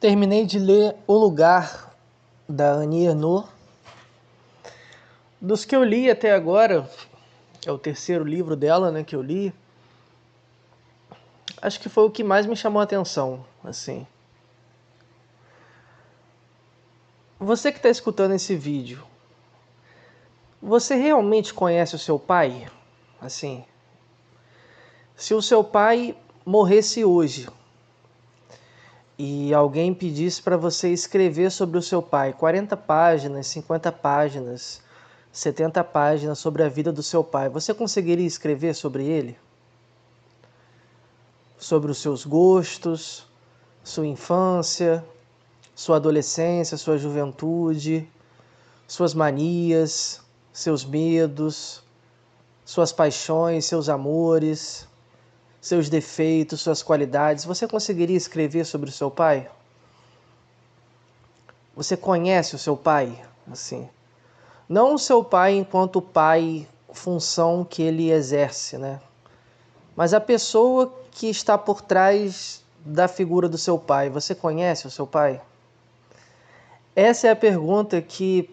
Terminei de ler O Lugar, da Annie Ernaux. Dos que eu li até agora, é o terceiro livro dela, né, que eu li, acho que foi o que mais me chamou a atenção, assim. Você que está escutando esse vídeo, você realmente conhece o seu pai? Assim, se o seu pai morresse hoje e alguém pedisse para você escrever sobre o seu pai 40 páginas, 50 páginas, 70 páginas sobre a vida do seu pai, você conseguiria escrever sobre ele? Sobre os seus gostos, sua infância, sua adolescência, sua juventude, suas manias, seus medos, suas paixões, seus amores, seus defeitos, suas qualidades. Você conseguiria escrever sobre o seu pai? Você conhece o seu pai? Assim, não o seu pai enquanto pai, função que ele exerce, né? Mas a pessoa que está por trás da figura do seu pai. Você conhece o seu pai? Essa é a pergunta que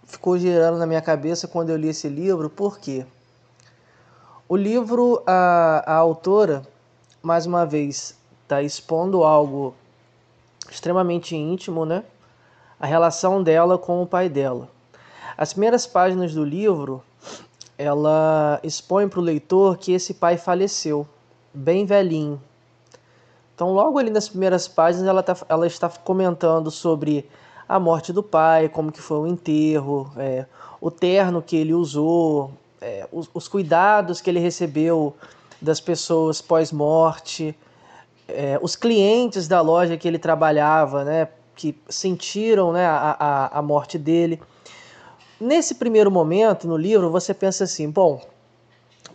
ficou girando na minha cabeça quando eu li esse livro. Por quê? O livro, a autora, mais uma vez, está expondo algo extremamente íntimo, né? A relação dela com o pai dela. As primeiras páginas do livro, ela expõe para o leitor que esse pai faleceu, bem velhinho. Então, logo ali nas primeiras páginas, ela está comentando sobre a morte do pai, como que foi o enterro, o terno que ele usou, os cuidados que ele recebeu das pessoas pós-morte, os clientes da loja que ele trabalhava, né, que sentiram, né, a morte dele. Nesse primeiro momento, no livro, você pensa assim, bom,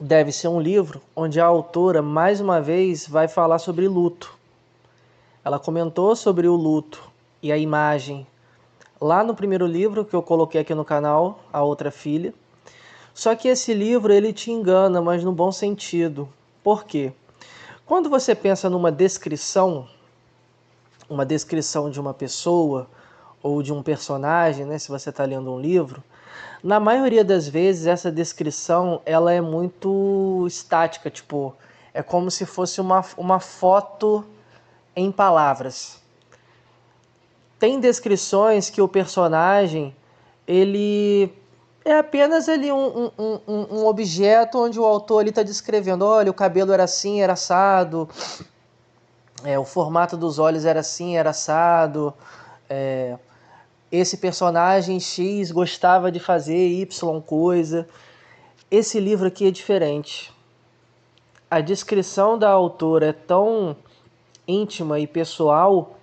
deve ser um livro onde a autora, mais uma vez, vai falar sobre luto. Ela comentou sobre o luto e a imagem lá no primeiro livro que eu coloquei aqui no canal, A Outra Filha. Só que esse livro ele te engana, mas no bom sentido. Por quê? Quando você pensa numa descrição, uma descrição de uma pessoa ou de um personagem, né, se você está lendo um livro, na maioria das vezes essa descrição ela é muito estática, tipo, é como se fosse uma foto em palavras. Tem descrições que o personagem ele é apenas ali um objeto onde o autor está descrevendo, olha, o cabelo era assim, era assado, o formato dos olhos era assim, era assado, esse personagem X gostava de fazer Y coisa. Esse livro aqui é diferente. A descrição da autora é tão íntima e pessoal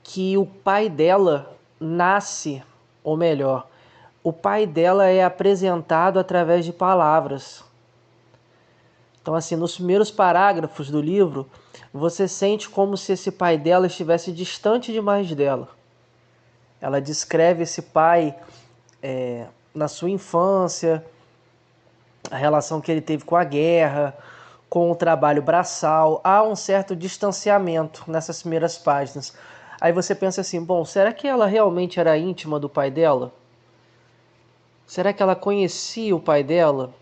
que o pai dela nasce, ou melhor, o pai dela é apresentado através de palavras. Então, assim, nos primeiros parágrafos do livro, você sente como se esse pai dela estivesse distante demais dela. Ela descreve esse pai na sua infância, a relação que ele teve com a guerra, com o trabalho braçal. Há um certo distanciamento nessas primeiras páginas. Aí você pensa assim, bom, será que ela realmente era íntima do pai dela? Será que ela conhecia o pai dela?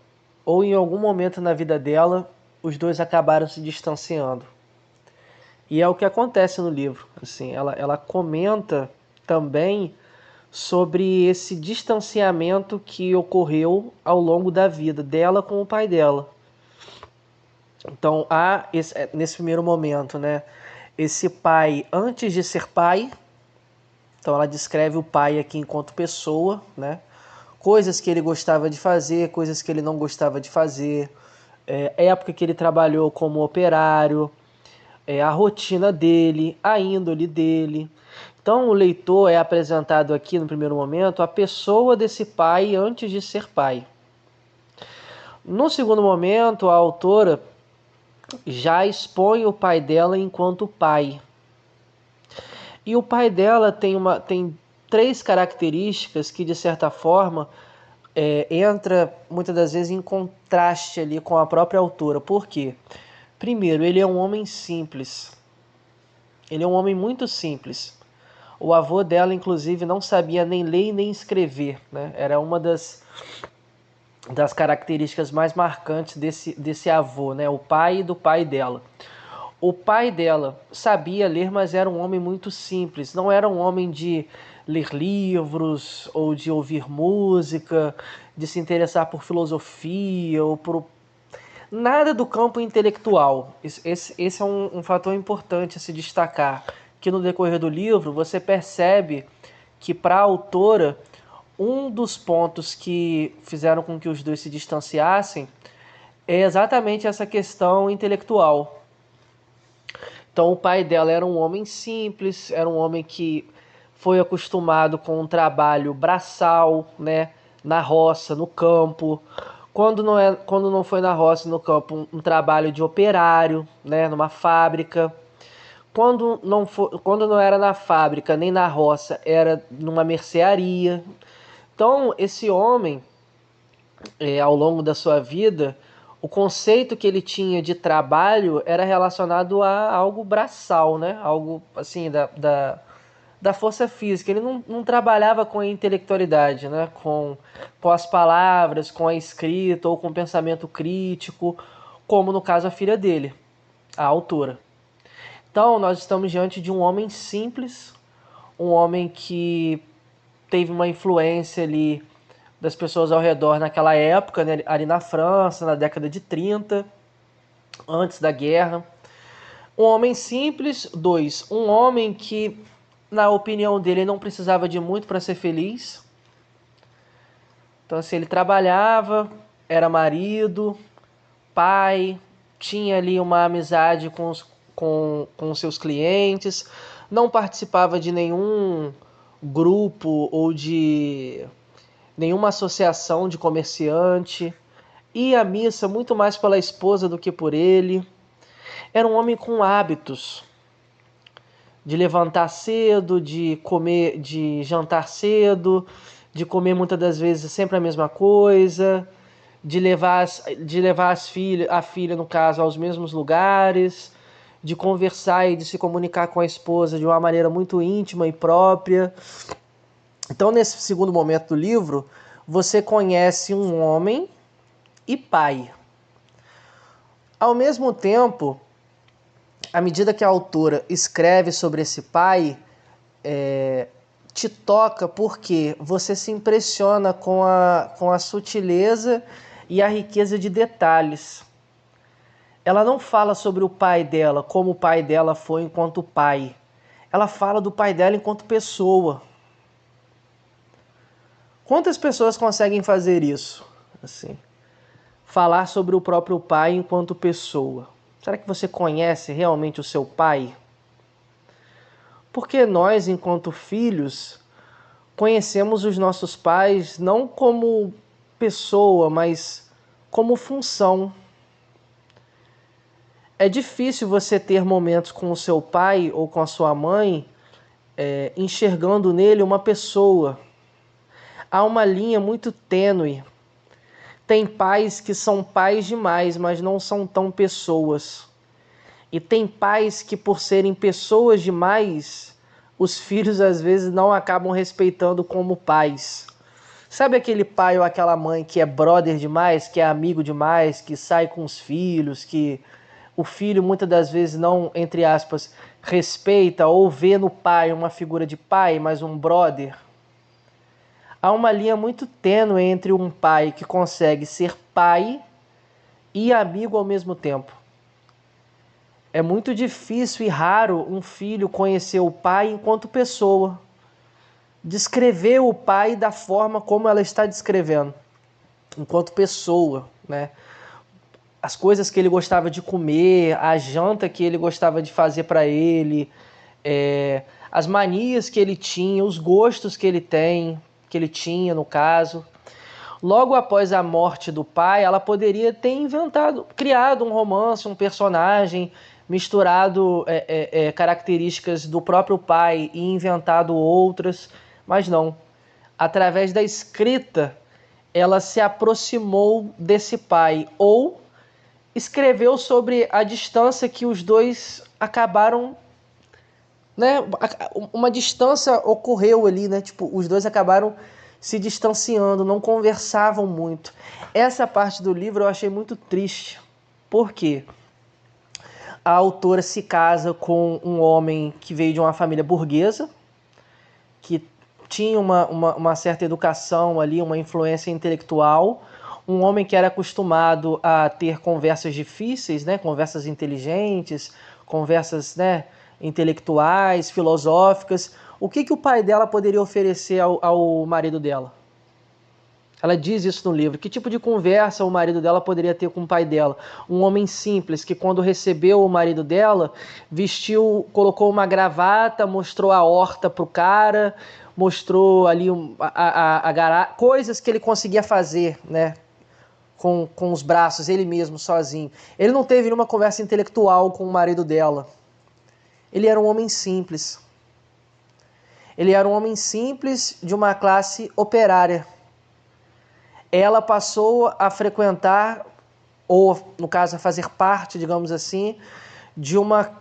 Ou em algum momento na vida dela, os dois acabaram se distanciando? E é o que acontece no livro. Assim, ela comenta também sobre esse distanciamento que ocorreu ao longo da vida dela com o pai dela. Então há nesse primeiro momento, né, esse pai antes de ser pai. Então ela descreve o pai aqui enquanto pessoa, né? Coisas que ele gostava de fazer, coisas que ele não gostava de fazer, época que ele trabalhou como operário, a rotina dele, a índole dele. Então o leitor é apresentado aqui no primeiro momento a pessoa desse pai antes de ser pai. No segundo momento, a autora já expõe o pai dela enquanto pai. E o pai dela tem três características que, de certa forma, entra muitas das vezes em contraste ali com a própria autora. Por quê? Primeiro, ele é um homem simples. Ele é um homem muito simples. O avô dela, inclusive, não sabia nem ler nem escrever, né? Era uma das características mais marcantes desse avô, né? O pai do pai dela. O pai dela sabia ler, mas era um homem muito simples. Não era um homem de ler livros ou de ouvir música, de se interessar por filosofia ou por nada do campo intelectual. Esse é um fator importante a se destacar, que no decorrer do livro você percebe que para a autora um dos pontos que fizeram com que os dois se distanciassem é exatamente essa questão intelectual. Então o pai dela era um homem simples, era um homem que foi acostumado com um trabalho braçal, né, na roça, no campo. Quando não foi na roça, no campo, um trabalho de operário, né, numa fábrica. Quando não era na fábrica nem na roça, era numa mercearia. Então esse homem, ao longo da sua vida, o conceito que ele tinha de trabalho era relacionado a algo braçal, né? Algo assim, da força física. Ele não trabalhava com a intelectualidade, né? Com as palavras, com a escrita ou com o pensamento crítico, como no caso a filha dele, a autora. Então nós estamos diante de um homem simples, um homem que teve uma influência ali das pessoas ao redor naquela época, né, ali na França, na década de 30, antes da guerra. Um homem simples. 2. Um homem que, na opinião dele, não precisava de muito para ser feliz. Então, assim, ele trabalhava, era marido, pai, tinha ali uma amizade com seus clientes, não participava de nenhum grupo ou de nenhuma associação de comerciante, ia à missa muito mais pela esposa do que por ele. Era um homem com hábitos de levantar cedo, de comer, de jantar cedo, de comer muitas das vezes sempre a mesma coisa, de levar a filha, no caso, aos mesmos lugares, de conversar e de se comunicar com a esposa de uma maneira muito íntima e própria. Então, nesse segundo momento do livro, você conhece um homem e pai. Ao mesmo tempo, à medida que a autora escreve sobre esse pai, te toca porque você se impressiona com a sutileza e a riqueza de detalhes. Ela não fala sobre o pai dela, como o pai dela foi enquanto pai. Ela fala do pai dela enquanto pessoa. Quantas pessoas conseguem fazer isso? Assim, falar sobre o próprio pai enquanto pessoa. Será que você conhece realmente o seu pai? Porque nós, enquanto filhos, conhecemos os nossos pais não como pessoa, mas como função. É difícil você ter momentos com o seu pai ou com a sua mãe enxergando nele uma pessoa. Há uma linha muito tênue. Tem pais que são pais demais, mas não são tão pessoas. E tem pais que, por serem pessoas demais, os filhos às vezes não acabam respeitando como pais. Sabe aquele pai ou aquela mãe que é brother demais, que é amigo demais, que sai com os filhos, que o filho muitas das vezes não, entre aspas, respeita ou vê no pai uma figura de pai, mas um brother? Há uma linha muito tênue entre um pai que consegue ser pai e amigo ao mesmo tempo. É muito difícil e raro um filho conhecer o pai enquanto pessoa, descrever o pai da forma como ela está descrevendo, enquanto pessoa, né? As coisas que ele gostava de comer, a janta que ele gostava de fazer para ele, as manias que ele tinha, os gostos que ele tinha no caso. Logo após a morte do pai, ela poderia ter criado um romance, um personagem, misturado características do próprio pai e inventado outras, mas não. Através da escrita, ela se aproximou desse pai, ou escreveu sobre a distância que os dois acabaram né? Uma distância ocorreu ali, né? Tipo, os dois acabaram se distanciando, não conversavam muito. Essa parte do livro eu achei muito triste. Por quê? A autora se casa com um homem que veio de uma família burguesa, que tinha uma certa educação ali, uma influência intelectual, um homem que era acostumado a ter conversas difíceis, né, conversas inteligentes, conversas, né, intelectuais, filosóficas. O que o pai dela poderia oferecer ao marido dela? Ela diz isso no livro. Que tipo de conversa o marido dela poderia ter com o pai dela? Um homem simples que, quando recebeu o marido dela, vestiu, colocou uma gravata, mostrou a horta pro cara, mostrou ali coisas que ele conseguia fazer, né? Com os braços, ele mesmo, sozinho. Ele não teve nenhuma conversa intelectual com o marido dela. Ele era um homem simples. Ele era um homem simples de uma classe operária. Ela passou a frequentar, ou no caso a fazer parte, digamos assim, de uma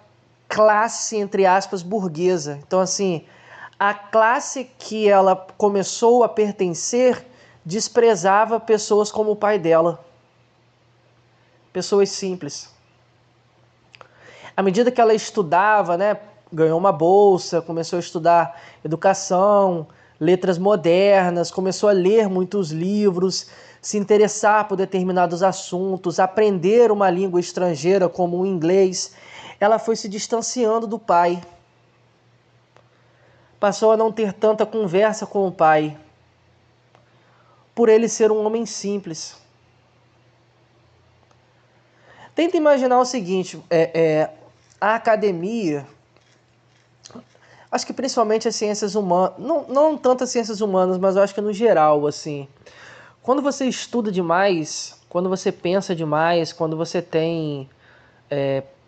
classe, entre aspas, burguesa. Então, assim, a classe que ela começou a pertencer desprezava pessoas como o pai dela, pessoas simples. À medida que ela estudava, né, ganhou uma bolsa, começou a estudar educação, letras modernas, começou a ler muitos livros, se interessar por determinados assuntos, aprender uma língua estrangeira como o inglês. Ela foi se distanciando do pai. Passou a não ter tanta conversa com o pai, por ele ser um homem simples. Tenta imaginar o seguinte, a academia, acho que principalmente as ciências humanas, não tanto as ciências humanas, mas eu acho que no geral, assim, quando você estuda demais, quando você pensa demais, quando você tem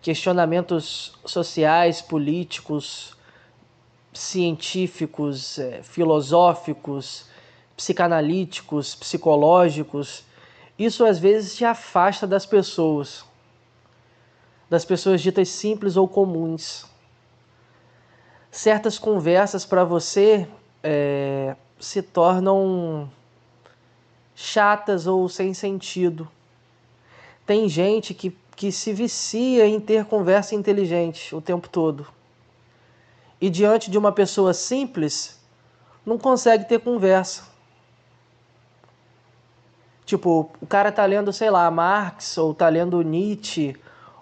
questionamentos sociais, políticos, científicos, filosóficos, psicanalíticos, psicológicos, isso às vezes te afasta das pessoas ditas simples ou comuns. Certas conversas para você se tornam chatas ou sem sentido. Tem gente que se vicia em ter conversa inteligente o tempo todo. E diante de uma pessoa simples, não consegue ter conversa. Tipo, o cara tá lendo, sei lá, Marx, ou tá lendo Nietzsche,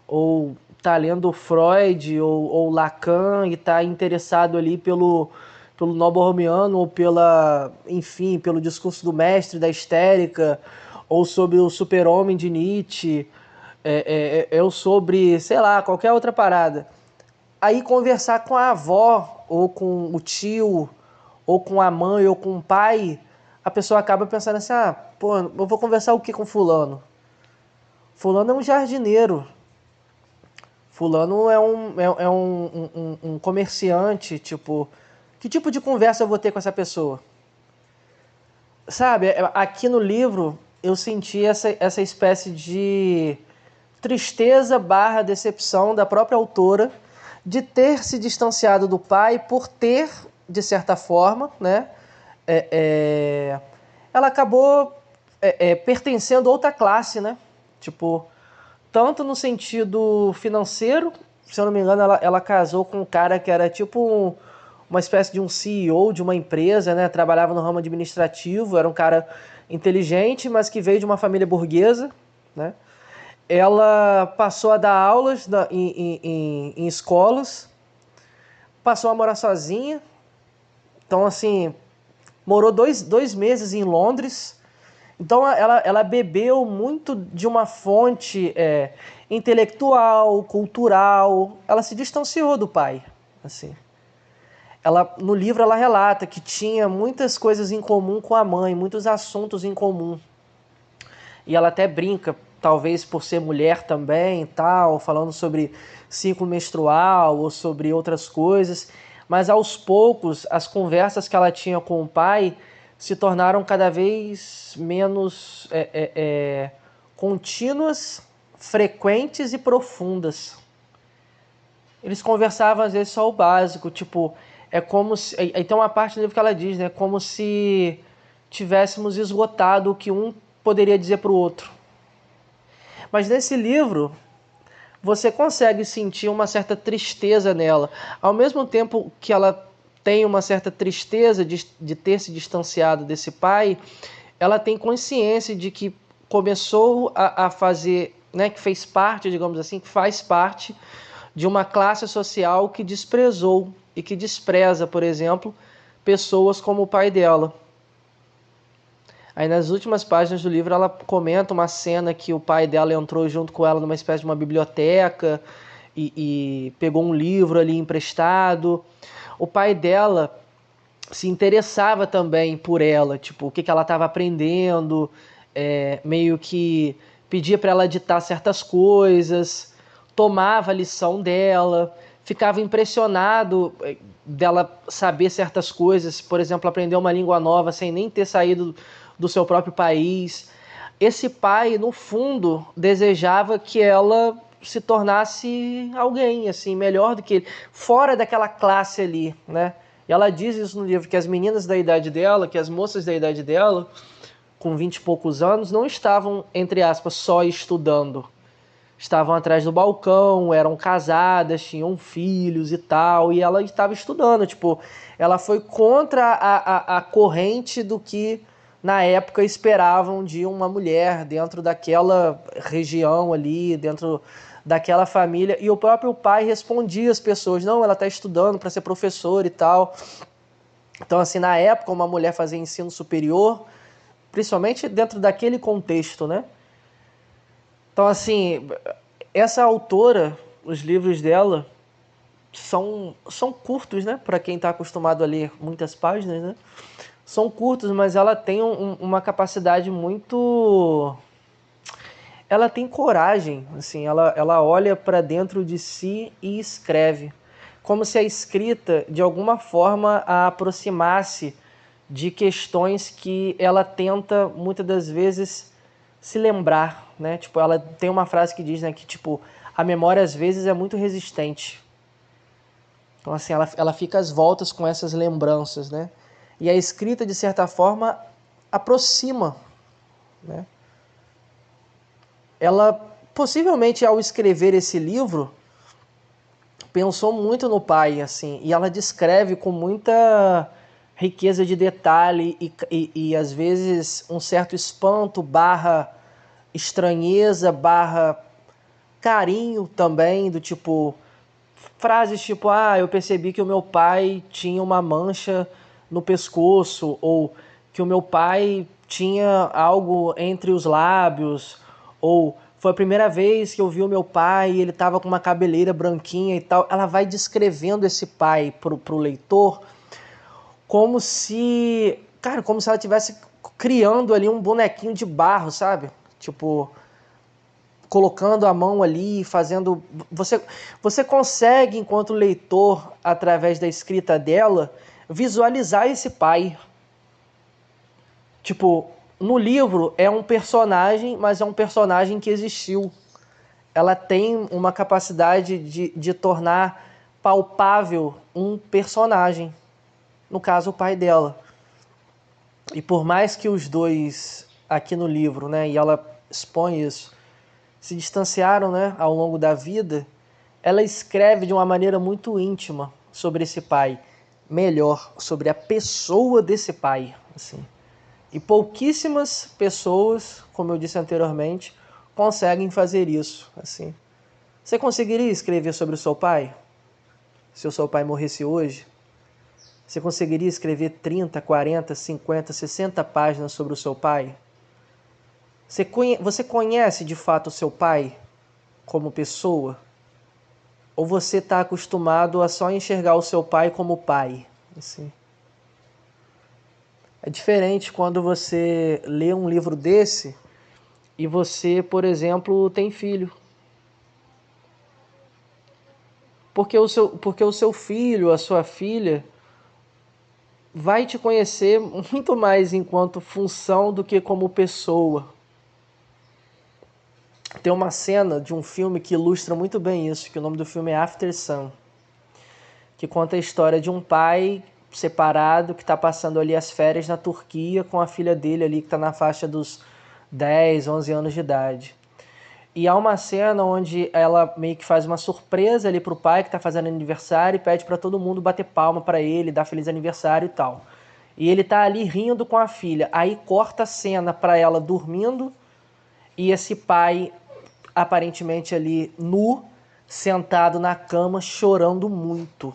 ou tá lendo Freud, ou Lacan, e tá interessado ali pelo Noble Homiano, ou enfim, pelo discurso do mestre, da histérica, ou sobre o super-homem de Nietzsche, ou sobre, sei lá, qualquer outra parada. Aí conversar com a avó, ou com o tio, ou com a mãe, ou com o pai, a pessoa acaba pensando assim, pô, eu vou conversar o que com fulano? Fulano é um jardineiro. Fulano é um comerciante, tipo... Que tipo de conversa eu vou ter com essa pessoa? Sabe, aqui no livro eu senti essa espécie de tristeza / decepção da própria autora de ter se distanciado do pai por ter, de certa forma, né, ela acabou pertencendo a outra classe, né? Tipo, tanto no sentido financeiro, se eu não me engano, ela casou com um cara que era tipo uma espécie de um CEO de uma empresa, né? Trabalhava no ramo administrativo, era um cara inteligente, mas que veio de uma família burguesa, né? Ela passou a dar aulas em escolas, passou a morar sozinha. Então, assim, morou dois meses em Londres. Então, ela bebeu muito de uma fonte intelectual, cultural. Ela se distanciou do pai, assim. No livro ela relata que tinha muitas coisas em comum com a mãe, muitos assuntos em comum. E ela até brinca, talvez por ser mulher também e tal, falando sobre ciclo menstrual ou sobre outras coisas. Mas aos poucos, as conversas que ela tinha com o pai se tornaram cada vez menos contínuas, frequentes e profundas. Eles conversavam às vezes só o básico, tipo, é como se. Aí tem uma parte do livro que ela diz, né? Como se tivéssemos esgotado o que um poderia dizer para o outro. Mas nesse livro, você consegue sentir uma certa tristeza nela. Ao mesmo tempo que ela tem uma certa tristeza de ter se distanciado desse pai, ela tem consciência de que começou a fazer, né, que fez parte, digamos assim, que faz parte de uma classe social que desprezou e que despreza, por exemplo, pessoas como o pai dela. Aí nas últimas páginas do livro ela comenta uma cena que o pai dela entrou junto com ela numa espécie de uma biblioteca e pegou um livro ali emprestado. O pai dela se interessava também por ela, tipo, o que ela estava aprendendo, meio que pedia para ela ditar certas coisas, tomava a lição dela, ficava impressionado dela saber certas coisas, por exemplo, aprender uma língua nova sem nem ter saído do seu próprio país. Esse pai, no fundo, desejava que ela se tornasse alguém assim melhor do que ele, fora daquela classe ali, né? E ela diz isso no livro, que as meninas da idade dela, que as moças da idade dela, com 20 e poucos anos, não estavam, entre aspas, só estudando. Estavam atrás do balcão, eram casadas, tinham filhos e tal, e ela estava estudando. Tipo, ela foi contra a corrente do que na época esperavam de uma mulher dentro daquela região ali, dentro daquela família. E o próprio pai respondia às pessoas: não, ela está estudando para ser professora e tal. Então, assim, na época, uma mulher fazer ensino superior, principalmente dentro daquele contexto, né? Então, assim, essa autora, os livros dela são curtos, né? Para quem está acostumado a ler muitas páginas, né? São curtos, mas ela tem uma capacidade muito... Ela tem coragem, assim, ela olha para dentro de si e escreve. Como se a escrita, de alguma forma, a aproximasse de questões que ela tenta, muitas das vezes, se lembrar, né? Tipo, ela tem uma frase que diz, né, que, tipo, a memória, às vezes, é muito resistente. Então, assim, ela fica às voltas com essas lembranças, né? E a escrita, de certa forma, aproxima, né? Ela, possivelmente, ao escrever esse livro, pensou muito no pai, assim, e ela descreve com muita riqueza de detalhe e às vezes um certo espanto barra estranheza barra carinho também, do tipo, frases tipo, ah, eu percebi que o meu pai tinha uma mancha no pescoço, ou que o meu pai tinha algo entre os lábios, ou foi a primeira vez que eu vi o meu pai e ele estava com uma cabeleira branquinha e tal. Ela vai descrevendo esse pai pro leitor como se, cara, como se ela estivesse criando ali um bonequinho de barro, sabe? Tipo, colocando a mão ali, fazendo... Você consegue, enquanto leitor, através da escrita dela, visualizar esse pai. Tipo, no livro é um personagem, mas é um personagem que existiu. Ela tem uma capacidade de tornar palpável um personagem. No caso, o pai dela. E por mais que os dois, aqui no livro, né, e ela expõe isso, se distanciaram, né, ao longo da vida, ela escreve de uma maneira muito íntima sobre esse pai, melhor, sobre a pessoa desse pai, assim. E pouquíssimas pessoas, como eu disse anteriormente, conseguem fazer isso, assim. Você conseguiria escrever sobre o seu pai? Se o seu pai morresse hoje? Você conseguiria escrever 30, 40, 50, 60 páginas sobre o seu pai? Você conhece de fato o seu pai como pessoa? Ou você está acostumado a só enxergar o seu pai como pai? Assim. É diferente quando você lê um livro desse e você, por exemplo, tem filho. Porque o seu filho, a sua filha, vai te conhecer muito mais enquanto função do que como pessoa. Tem uma cena de um filme que ilustra muito bem isso, que o nome do filme é After Sun, que conta a história de um pai separado que está passando ali as férias na Turquia com a filha dele ali que está na faixa dos 10, 11 anos de idade. E há uma cena onde ela meio que faz uma surpresa ali pro pai que está fazendo aniversário e pede para todo mundo bater palma para ele, dar feliz aniversário e tal. E ele tá ali rindo com a filha. Aí corta a cena para ela dormindo e esse pai aparentemente ali nu, sentado na cama, chorando muito.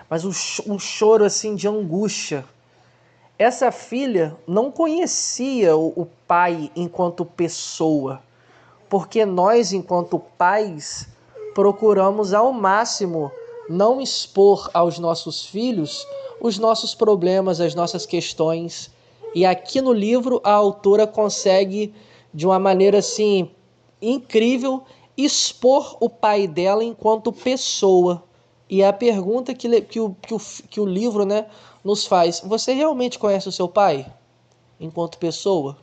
Mas um choro assim de angústia. Essa filha não conhecia o pai enquanto pessoa, porque nós, enquanto pais, procuramos ao máximo não expor aos nossos filhos os nossos problemas, as nossas questões. E aqui no livro a autora consegue, de uma maneira assim incrível, expor o pai dela enquanto pessoa. E a pergunta que o livro, né, nos faz: você realmente conhece o seu pai enquanto pessoa?